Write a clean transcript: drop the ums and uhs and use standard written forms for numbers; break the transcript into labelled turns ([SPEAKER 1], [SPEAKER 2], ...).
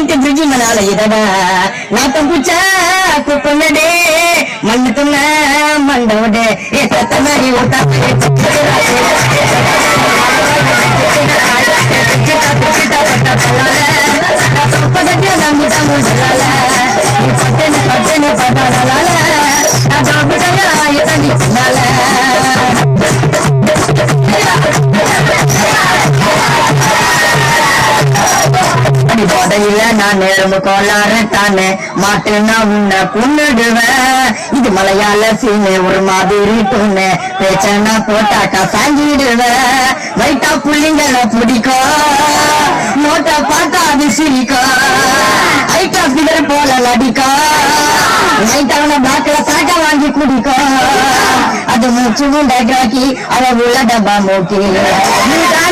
[SPEAKER 1] night bridge மணால இதடா நாட்டம் பூச்சா குப்பனடே மண்ணு துண்ண மண்டோடே ஏ சத்த மாதிரி ஊத்தா நான் நேரம் கோளாறு தானே மாட்டுனா உன்னை கொன்னுடுவேன் இது மலையாள சீனு ஒரு மாதிரி பொண்ணு பேச்சனா போட்டாக்கா சாங்கிடுவேன் வைட்டா புள்ளிங்களை பிடிக்கும் நோட்டா பார்த்தா அது சிரிக்கும் ஐட்டா பிகர் போல லடிக்கும் நைட்டாவன பாக்கல சாக்க வாங்கி குடிக்கும் அது மூச்சு முண்டாக்கி அவ உள்ள டப்பா மூக்கி